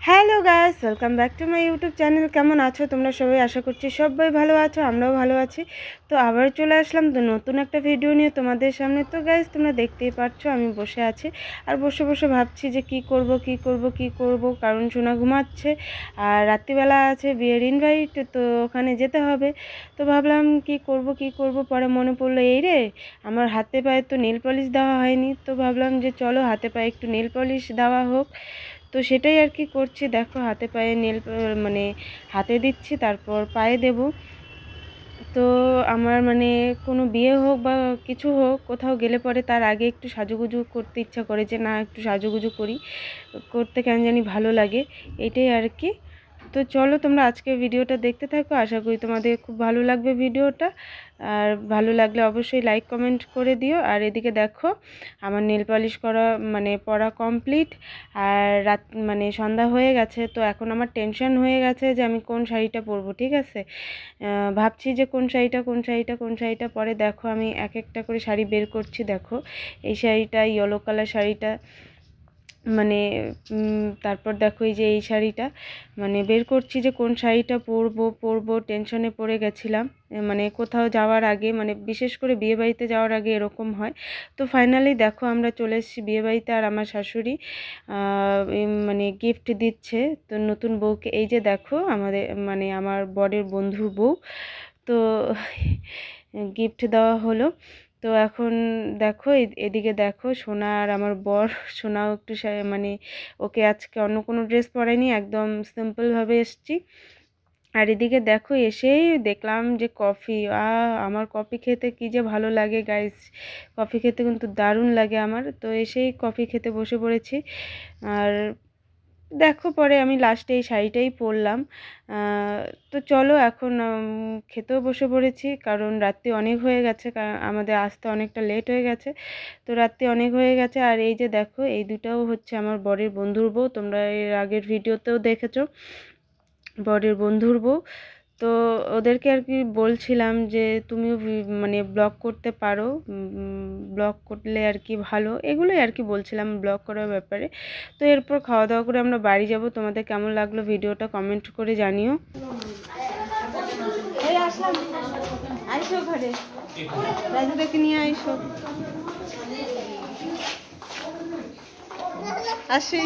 Hello guys, welcome back to my YouTube channel. কেমন আছো তোমরা সবাই? আশা করছি সবাই ভালো আছো, আমরাও ভালো আছি। তো আবার চলে আসলাম তো নতুন একটা ভিডিও নিয়ে তোমাদের সামনে। তো গাইস, তোমরা দেখতেই পাচ্ছো আমি বসে আছি আর বসে বসে ভাবছি যে কি করব, কারণ সোনা ঘুমাচ্ছে আর রাত্রিবেলা আছে বিয়ের ইনভাইট, তো ওখানে যেতে হবে। তো ভাবলাম কি করব, পরে মনে পড়লো এই রে আমার হাতে পায়ে তো নেল পলিশ দেওয়া হয়নি। তো ভাবলাম যে চলো হাতে পায়ে একটু নেল পলিশ দেওয়া হোক। তো সেটাই আর কি করছি। দেখো হাতে পায়ে মানে হাতে দিচ্ছি, তারপর পায়ে দেব। তো আমার মানে কোনো বিয়ে হোক বা কিছু হোক, কোথাও গেলে পরে তার আগে একটু সাজুগুজু করতে ইচ্ছা করে, যে না একটু সাজুগুজু করতে কেন জানি ভালো লাগে, এটাই আর কি। তো চলো তোমরা আজকে ভিডিওটা দেখতে থাকো, আশা করি তোমাদের খুব ভালো লাগবে ভিডিওটা। আর ভালো লাগলে অবশ্যই লাইক কমেন্ট করে দিও। আর এদিকে দেখো আমার নেল পলিশ করা মানে পরা কমপ্লিট, আর রাত মানে সন্ধ্যা হয়ে গেছে। তো এখন আমার টেনশন হয়ে গেছে যে আমি কোন শাড়িটা পরবো। ঠিক আছে, ভাবছি যে কোন শাড়িটা পরে। দেখো আমি এক একটা করে শাড়ি বের করছি। দেখো এই শাড়িটা, ইয়েলো কালার শাড়িটা, মানে তারপর দেখো এই যে এই শাড়িটা, মানে বের করছি যে কোন শাড়িটা পরবো টেনশনে পড়ে গেছিলাম। মানে কোথাও যাওয়ার আগে, মানে বিশেষ করে বিয়েবাড়িতে যাওয়ার আগে এরকম হয়। তো ফাইনালি দেখো আমরা চলে এসেছি বিয়েবাড়িতে, আর আমার শাশুড়ি মানে গিফট দিচ্ছে তো নতুন বউকে। এই যে দেখো আমাদের মানে আমার বরের বন্ধুর বউ, তো গিফট দেওয়া হলো। তো এখন দেখো এদিকে দেখো সোনা আর আমার বর, সোনাও একটু মানে ওকে আজকে অন্য কোনো ড্রেস পরাইনি, একদম সিম্পলভাবে এসেছি। আর এদিকে দেখো এসেই দেখলাম যে কফি, আমার কফি খেতে কি যে ভালো লাগে গাইস, কফি খেতে কিন্তু দারুণ লাগে আমার। তো এসেই কফি খেতে বসে পড়েছি। আর দেখো পরে আমি লাস্টে এই শাড়িটাই পরলাম। তো চলো এখন খেতেও বসে পড়েছি, কারণ রাত্রি অনেক হয়ে গেছে, কারণ আমাদের আসতে অনেকটা লেট হয়ে গেছে। তো রাত্রি অনেক হয়ে গেছে। আর এই যে দেখো এই দুটাও হচ্ছে আমার বরের বন্ধুর বউ, তোমরা এর আগের ভিডিওতেও দেখেছো বরের বন্ধুর বউ। তো ওদেরকে আর কি বলছিলাম যে তুমিও মানে ব্লগ করতে পারো, ব্লগ করলে আর কি ভালো, এগুলোই আর কি বলছিলাম ব্লগ করার ব্যাপারে। তো এরপর খাওয়া দাওয়া করে আমরা বাড়ি যাব। তোমাদের কেমন লাগলো ভিডিওটা কমেন্ট করে জানিও। এই আসলাম, আইসো ঘরে, রাজুদাকে নিয়ে আইসো। আসি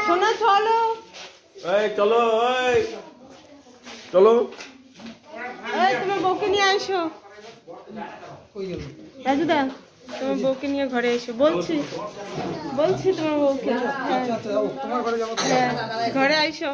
শোনা, চলো চলো চলো, তোমার বউকে নিয়ে আইসো। রাজুদা তোমার বউকে নিয়ে ঘরে এসো, বলছি তোমার বউকে, হ্যাঁ ঘরে আইসো।